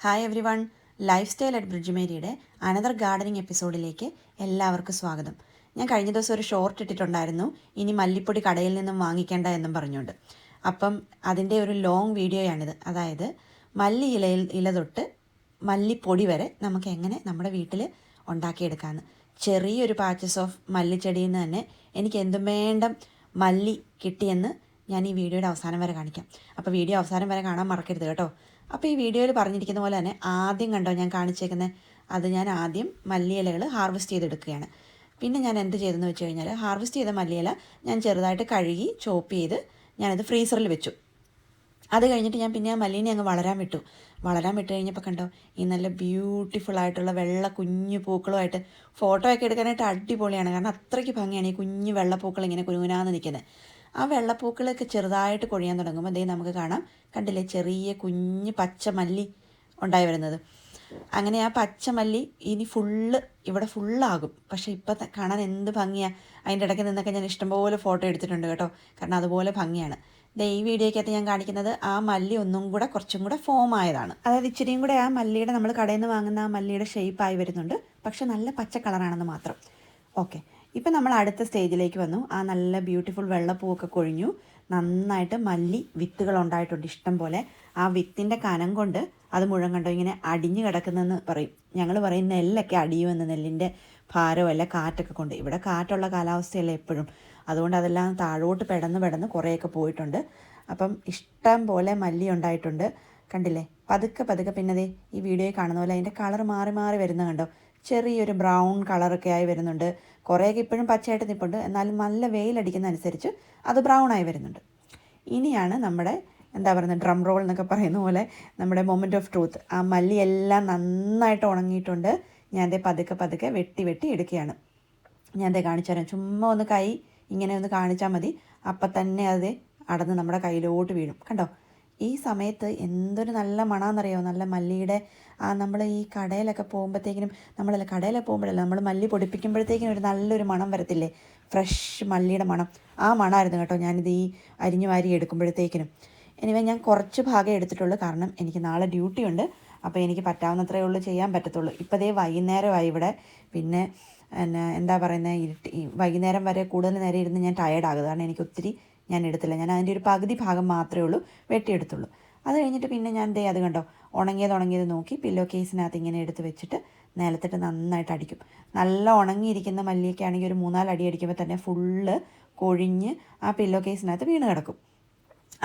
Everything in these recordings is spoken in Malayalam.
Hi everyone, lifestyle at ബ്രിഡ്ജ്മേരിയുടെ അനദർ ഗാർഡനിങ് എപ്പിസോഡിലേക്ക് എല്ലാവർക്കും സ്വാഗതം. ഞാൻ കഴിഞ്ഞ ദിവസം ഒരു ഷോർട്ട് ഇട്ടിട്ടുണ്ടായിരുന്നു, ഇനി മല്ലിപ്പൊടി കടയിൽ നിന്നും വാങ്ങിക്കേണ്ട എന്നും പറഞ്ഞുകൊണ്ട്. അപ്പം അതിൻ്റെ ഒരു ലോങ് വീഡിയോയാണിത്. അതായത് മല്ലി ഇല തൊട്ട് മല്ലിപ്പൊടി വരെ നമുക്ക് എങ്ങനെ നമ്മുടെ വീട്ടിൽ ഉണ്ടാക്കിയെടുക്കാമെന്ന്. ചെറിയൊരു പാച്ചസ് ഓഫ് മല്ലിച്ചെടിയിൽ നിന്ന് തന്നെ എനിക്ക് എന്തും വേണ്ട മല്ലി കിട്ടിയെന്ന് ഞാൻ ഈ വീഡിയോയുടെ അവസാനം വരെ കാണിക്കാം. അപ്പോൾ വീഡിയോ അവസാനം വരെ കാണാൻ മറക്കരുത് കേട്ടോ. അപ്പോൾ ഈ വീഡിയോയിൽ പറഞ്ഞിരിക്കുന്ന പോലെ തന്നെ ആദ്യം കണ്ടോ ഞാൻ കാണിച്ചേക്കുന്നത്, അത് ഞാൻ ആദ്യം മല്ലിയിലകൾ ഹാർവെസ്റ്റ് ചെയ്തെടുക്കുകയാണ്. പിന്നെ ഞാൻ എന്ത് ചെയ്തെന്ന് വെച്ച് കഴിഞ്ഞാൽ, ഹാർവെസ്റ്റ് ചെയ്ത മല്ലിയില ഞാൻ ചെറുതായിട്ട് കഴുകി ചോപ്പ് ചെയ്ത് ഞാനത് ഫ്രീസറിൽ വെച്ചു. അത് കഴിഞ്ഞിട്ട് ഞാൻ പിന്നെ ആ മല്ലീനെ അങ്ങ് വളരാൻ വിട്ടു കഴിഞ്ഞപ്പോൾ കണ്ടോ, ഈ നല്ല ബ്യൂട്ടിഫുൾ ആയിട്ടുള്ള വെള്ള കുഞ്ഞു പൂക്കളുമായിട്ട് ഫോട്ടോ ഒക്കെ എടുക്കാനായിട്ട് അടിപൊളിയാണ്. കാരണം അത്രയ്ക്ക് ഭംഗിയാണ് ഈ കുഞ്ഞു വെള്ളപ്പൂക്കൾ ഇങ്ങനെ കുനുകുനാന്ന് നിൽക്കുന്നത്. ആ വെള്ളപ്പൂക്കളൊക്കെ ചെറുതായിട്ട് കൊഴിയാൻ തുടങ്ങുമ്പോൾ ദേ നമുക്ക് കാണാം, കണ്ടില്ലേ, ചെറിയ കുഞ്ഞ് പച്ചമല്ലി ഉണ്ടായി വരുന്നത്. അങ്ങനെ ആ പച്ചമല്ലി ഇനി ഇവിടെ ഫുള്ളാകും. പക്ഷേ ഇപ്പം കാണാൻ എന്ത് ഭംഗിയാണ്. അതിൻ്റെ ഇടയ്ക്ക് നിന്നൊക്കെ ഞാൻ ഇഷ്ടംപോലെ ഫോട്ടോ എടുത്തിട്ടുണ്ട് കേട്ടോ, കാരണം അതുപോലെ ഭംഗിയാണ്. ഈ വീഡിയോയ്ക്കകത്ത് ഞാൻ കാണിക്കുന്നത് ആ മല്ലി ഒന്നും കൂടെ കുറച്ചും കൂടെ ഫോം ആയതാണ്. അതായത് ഇച്ചിരിയും കൂടെ ആ മല്ലിയുടെ, നമ്മൾ കടയിൽ നിന്ന് വാങ്ങുന്ന ആ മല്ലിയുടെ ഷേപ്പായി വരുന്നുണ്ട്. പക്ഷെ നല്ല പച്ച കളറാണെന്ന് മാത്രം. ഓക്കെ, ഇപ്പം നമ്മൾ അടുത്ത സ്റ്റേജിലേക്ക് വന്നു. ആ നല്ല ബ്യൂട്ടിഫുൾ വെള്ളപ്പൂവൊക്കെ കൊഴിഞ്ഞു, നന്നായിട്ട് മല്ലി വിത്തുകൾ ഉണ്ടായിട്ടുണ്ട് ഇഷ്ടം പോലെ. ആ വിത്തിൻ്റെ കനം കൊണ്ട് അത് മുഴുവൻ കണ്ടോ ഇങ്ങനെ അടിഞ്ഞു കിടക്കുന്നതെന്ന് പറയും. ഞങ്ങൾ പറയും നെല്ലൊക്കെ അടിയുമെന്ന്, നെല്ലിൻ്റെ ഭാരമല്ല കാറ്റൊക്കെ കൊണ്ട്. ഇവിടെ കാറ്റുള്ള കാലാവസ്ഥയല്ല എപ്പോഴും, അതുകൊണ്ട് അതെല്ലാം താഴോട്ട് പെടന്ന് കുറേയൊക്കെ പോയിട്ടുണ്ട്. അപ്പം ഇഷ്ടം പോലെ മല്ലി ഉണ്ടായിട്ടുണ്ട്, കണ്ടില്ലേ. പതുക്കെ പിന്നെ ഈ വീഡിയോയിൽ കാണുന്ന പോലെ അതിൻ്റെ കളർ മാറി വരുന്ന കണ്ടോ, ചെറിയൊരു ബ്രൗൺ കളറൊക്കെ ആയി വരുന്നുണ്ട്. കുറേയൊക്കെ ഇപ്പോഴും പച്ചയായിട്ട് നിൽപ്പുണ്ട്, എന്നാലും നല്ല വെയിലടിക്കുന്ന അനുസരിച്ച് അത് ബ്രൗൺ ആയി വരുന്നുണ്ട്. ഇനിയാണ് നമ്മുടെ എന്താ പറയുന്നത്, ഡ്രം റോൾ എന്നൊക്കെ പറയുന്ന പോലെ നമ്മുടെ മൊമെൻറ്റ് ഓഫ് ട്രൂത്ത്. ആ മല്ലി എല്ലാം നന്നായിട്ട് ഉണങ്ങിയിട്ടുണ്ട്. ഞാൻ പതുക്കെ വെട്ടി എടുക്കുകയാണ്. ഞാൻ കാണിച്ചു തരാം. ചുമ്മാ ഒന്ന് കൈ ഇങ്ങനെ ഒന്ന് കാണിച്ചാൽ മതി, അപ്പം തന്നെ അത് അടന്ന് നമ്മുടെ കയ്യിലോട്ട് വീഴും. കണ്ടോ, ഈ സമയത്ത് എന്തൊരു നല്ല മണമെന്നറിയാമോ, നല്ല മല്ലിയുടെ. നമ്മൾ ഈ കടയിലൊക്കെ പോകുമ്പോഴത്തേക്കിനും, നമ്മൾ മല്ലി പൊടിപ്പിക്കുമ്പോഴത്തേക്കിനും ഒരു നല്ലൊരു മണം വരത്തില്ലേ, ഫ്രഷ് മല്ലിയുടെ മണം. ആ മണമായിരുന്നു കേട്ടോ ഞാനിത് ഈ അരിഞ്ഞു വാരി എടുക്കുമ്പോഴത്തേക്കിനും. എനിവേ ഞാൻ കുറച്ച് ഭാഗം എടുത്തിട്ടുള്ളൂ, കാരണം എനിക്ക് നാളെ ഡ്യൂട്ടി ഉണ്ട്. അപ്പോൾ എനിക്ക് പറ്റാവുന്നത്രയേ ഉള്ളൂ ചെയ്യാൻ പറ്റത്തുള്ളൂ. ഇപ്പോൾ വൈകുന്നേരമായി ഇവിടെ. പിന്നെ എന്താ പറയുന്നത്, വൈകുന്നേരം വരെ കൂടുതൽ നേരം ഇരുന്ന് ഞാൻ ടയേർഡാകും. കാരണം എനിക്ക് ഒത്തിരി ഞാൻ എടുത്തില്ല. ഞാൻ അതിൻ്റെ ഒരു പകുതി ഭാഗം മാത്രമേ ഉള്ളൂ വെട്ടിയെടുത്തുള്ളൂ. അത് കഴിഞ്ഞിട്ട് പിന്നെ ഞാൻ അത് കണ്ടോ, ഉണങ്ങിയത് നോക്കി പില്ലോ കേസിനകത്ത് ഇങ്ങനെ എടുത്ത് വെച്ചിട്ട് നിലത്തിട്ട് നന്നായിട്ട് അടിക്കും. നല്ല ഉണങ്ങിയിരിക്കുന്ന മല്ലിയൊക്കെ ആണെങ്കിൽ ഒരു 3-4 അടി അടിക്കുമ്പോൾ തന്നെ ഫുള്ള് കൊഴിഞ്ഞ് ആ പില്ലോ കേസിനകത്ത് വീണ് കിടക്കും.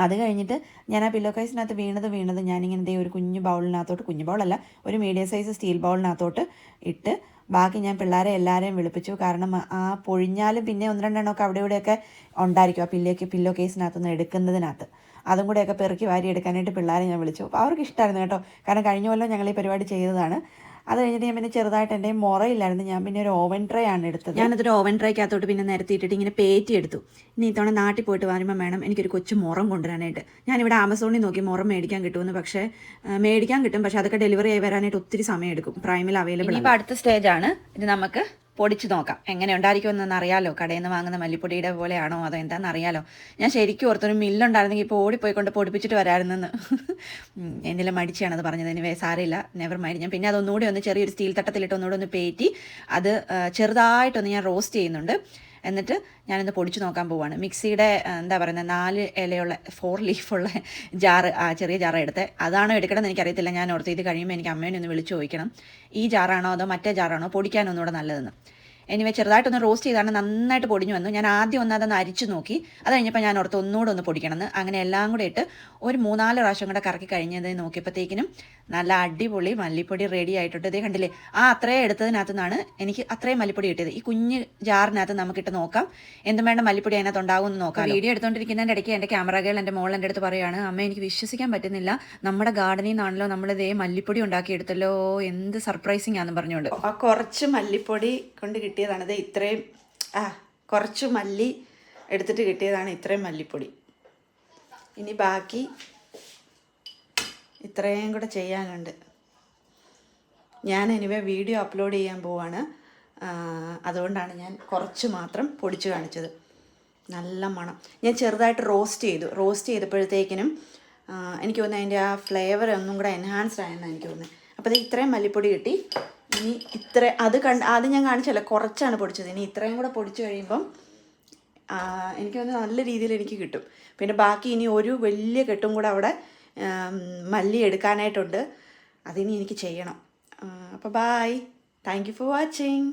അത് കഴിഞ്ഞിട്ട് ഞാൻ ആ പില്ലോ കേസിനകത്ത് വീണത് ഞാനിങ്ങനെ ഒരു കുഞ്ഞു ബൗളിനകത്തോട്ട്, കുഞ്ഞു ബൗളല്ല, ഒരു മീഡിയം സൈസ് സ്റ്റീൽ ബൗളിനകത്തോട്ട് ഇട്ട് ബാക്കി ഞാൻ പിള്ളേരെ എല്ലാവരെയും വിളിപ്പിച്ചു. കാരണം ആ പൊഴിഞ്ഞാലും പിന്നെ 1-2 എണ്ണമൊക്കെ അവിടെ ഇവിടെയൊക്കെ ഉണ്ടായിരിക്കും ആ പില്ലോ കേസിനകത്തുനിന്ന് എടുക്കുന്നതിനകത്ത്. അതും കൂടെയൊക്കെ പെറുക്കി വാരി എടുക്കാനായിട്ട് പിള്ളേരെ ഞാൻ വിളിച്ചു. അപ്പോൾ അവർക്ക് ഇഷ്ടമായിരുന്നു കേട്ടോ, കാരണം കഴിഞ്ഞ കൊല്ലം ഞങ്ങൾ ഈ പരിപാടി ചെയ്തതാണ്. അത് കഴിഞ്ഞിട്ട് ഞാൻ പിന്നെ ചെറുതായിട്ട് എൻ്റെ മുറയില്ലായിരുന്നു, ഞാൻ പിന്നെ ഒരു ഓവൻ ട്രേ ആണ് എടുത്തത്. ഞാനതൊരു ഓവൻ ട്രേക്കകത്തോട്ട് പിന്നെ നിരത്തിയിട്ടിട്ട് ഇങ്ങനെ പേറ്റി എടുത്തു. ഇനി ഇത്തവണ നാട്ടിൽ പോയിട്ട് വരുമ്പോൾ വേണം എനിക്കൊരു കൊച്ചു മുറം കൊണ്ടുവരാനായിട്ട്. ഞാനിവിടെ ആമസോണിൽ നോക്കി മുറം മേടിക്കാൻ കിട്ടുമെന്ന്, പക്ഷേ മേടിക്കാൻ കിട്ടും, പക്ഷേ അതൊക്കെ ഡെലിവറി ആയി വരാനായിട്ട് ഒത്തിരി സമയം എടുക്കും. പ്രൈമിൽ അവൈലബിൾ. ഇപ്പോൾ അടുത്ത സ്റ്റേജാണ് ഇത്. നമുക്ക് പൊടിച്ച് നോക്കാം എങ്ങനെ ഉണ്ടായിരിക്കുമെന്നൊന്ന് അറിയാലോ. കടയിൽ നിന്ന് വാങ്ങുന്ന മല്ലിപ്പൊടിയുടെ പോലെയാണോ അതോ എന്താണെന്ന് അറിയാലോ. ഞാൻ ശരിക്കും ഓർത്തൊരു മില്ലുണ്ടായിരുന്നെങ്കിൽ ഇപ്പോൾ ഓടിപ്പോയിക്കൊണ്ട് പൊടിപ്പിച്ചിട്ട് വരാമായിരുന്നെന്ന്. എന്തെങ്കിലും മടിച്ചാണത് പറഞ്ഞത്. ഇനി സാരമില്ല, നെവർ മൈൻഡ്. ഞാൻ പിന്നെ അതൊന്നുകൂടി ഒന്ന് ചെറിയൊരു സ്റ്റീൽ തട്ടത്തിലിട്ട് ഒന്നുകൂടി ഒന്ന് പേറ്റി അത് ചെറുതായിട്ടൊന്ന് ഞാൻ റോസ്റ്റ് ചെയ്യുന്നുണ്ട്. എന്നിട്ട് ഞാനിന്ന് പൊടിച്ച് നോക്കാൻ പോവുകയാണ്. മിക്സിയുടെ എന്താ പറയുന്നത് 4 ഇലയുള്ള 4 ലീഫുള്ള ജാറ്, ആ ചെറിയ ജാറ എടുത്ത്. അതാണോ എടുക്കണമെന്ന് എനിക്കറിയത്തില്ല. ഞാൻ ഓർത്ത് ഇത് കഴിയുമ്പോൾ എനിക്ക് അമ്മേനെ ഒന്ന് വിളിച്ച് ചോദിക്കണം, ഈ ജാറാണോ അതോ മറ്റേ ജാറാണോ പൊടിക്കാനൊന്നുകൂടെ നല്ലതെന്ന്. എനിവേ ചെറുതായിട്ടൊന്ന് റോസ്റ്റ് ചെയ്താണ് നന്നായിട്ട് പൊടിഞ്ഞു വന്നു. ഞാൻ ആദ്യം അതൊന്ന് അരിച്ചു നോക്കി. അത് കഴിഞ്ഞപ്പോൾ ഞാൻ ഓർത്ത് ഒന്നുകൂടെ ഒന്ന് പൊടിക്കണമെന്ന്. അങ്ങനെ എല്ലാം കൂടെ ഇട്ട് ഒരു 3-4 പ്രാവശ്യം കൂടെ കറക്കി കഴിഞ്ഞത് നോക്കിയപ്പോഴത്തേക്കിനും നല്ല അടിപൊളി മല്ലിപ്പൊടി റെഡി ആയിട്ടുണ്ട്. ഇതേ കണ്ടില്ലേ, അത്രയും എടുത്തതിനകത്തു നിന്നാണ് എനിക്ക് അത്രയും മല്ലിപ്പൊടി കിട്ടിയത്. ഈ കുഞ്ഞ് ജാറിനകത്ത് നമുക്കിട്ട് നോക്കാം എന്തും വേണ്ട മല്ലിപ്പൊടി അതിനകത്ത് ഉണ്ടാകുമെന്ന് നോക്കാം. വീഡിയോ എടുത്തുകൊണ്ടിരിക്കുന്നതിൻ്റെ ഇടയ്ക്ക് എൻ്റെ ക്യാമറ ഗേൾ എൻ്റെ മോൾ എൻ്റെ അടുത്ത് പറയുകയാണ്, അമ്മ എനിക്ക് വിശ്വസിക്കാൻ പറ്റുന്നില്ല, നമ്മുടെ ഗാർഡനിൽ നിന്നാണല്ലോ നമ്മളിതേ മല്ലിപ്പൊടി ഉണ്ടാക്കിയെടുത്തല്ലോ, എന്ത് സർപ്രൈസിങ് ആണെന്ന് പറഞ്ഞുകൊണ്ട്. ആ കുറച്ച് മല്ലിപ്പൊടി കൊണ്ട് കിട്ടിയതാണിത്. ഇത്രയും കുറച്ച് മല്ലി എടുത്തിട്ട് കിട്ടിയതാണ് ഇത്രയും മല്ലിപ്പൊടി. ഇനി ബാക്കി ഇത്രയും കൂടെ ചെയ്യാനുണ്ട്. ഞാൻ എനിവേ വീഡിയോ അപ്ലോഡ് ചെയ്യാൻ പോവാണ്, അതുകൊണ്ടാണ് ഞാൻ കുറച്ച് മാത്രം പൊടിച്ച് കാണിച്ചത്. നല്ല മണം. ഞാൻ ചെറുതായിട്ട് റോസ്റ്റ് ചെയ്തപ്പോഴത്തേക്കിനും എനിക്ക് തോന്നുന്നത് അതിൻ്റെ ആ ഫ്ലേവർ ഒന്നും കൂടെ എൻഹാൻസ്ഡ് ആയെന്നാണ് എനിക്ക് തോന്നുന്നത്. അപ്പോൾ ഇത് ഇത്രയും മല്ലിപ്പൊടി കിട്ടി. ഇനി അത് ഞാൻ കാണിച്ചല്ലോ, കുറച്ചാണ് പൊടിച്ചത്. ഇനി ഇത്രയും കൂടെ പൊടിച്ച് കഴിയുമ്പം എനിക്ക് തോന്നുന്നു നല്ല രീതിയിൽ എനിക്ക് കിട്ടും. പിന്നെ ബാക്കി ഇനി ഒരു വലിയ കെട്ടും കൂടെ അവിടെ മല്ലി എടുക്കാനായിട്ടുണ്ട്. അതിനി എനിക്ക് ചെയ്യണം. അപ്പോൾ bye, thank you for watching.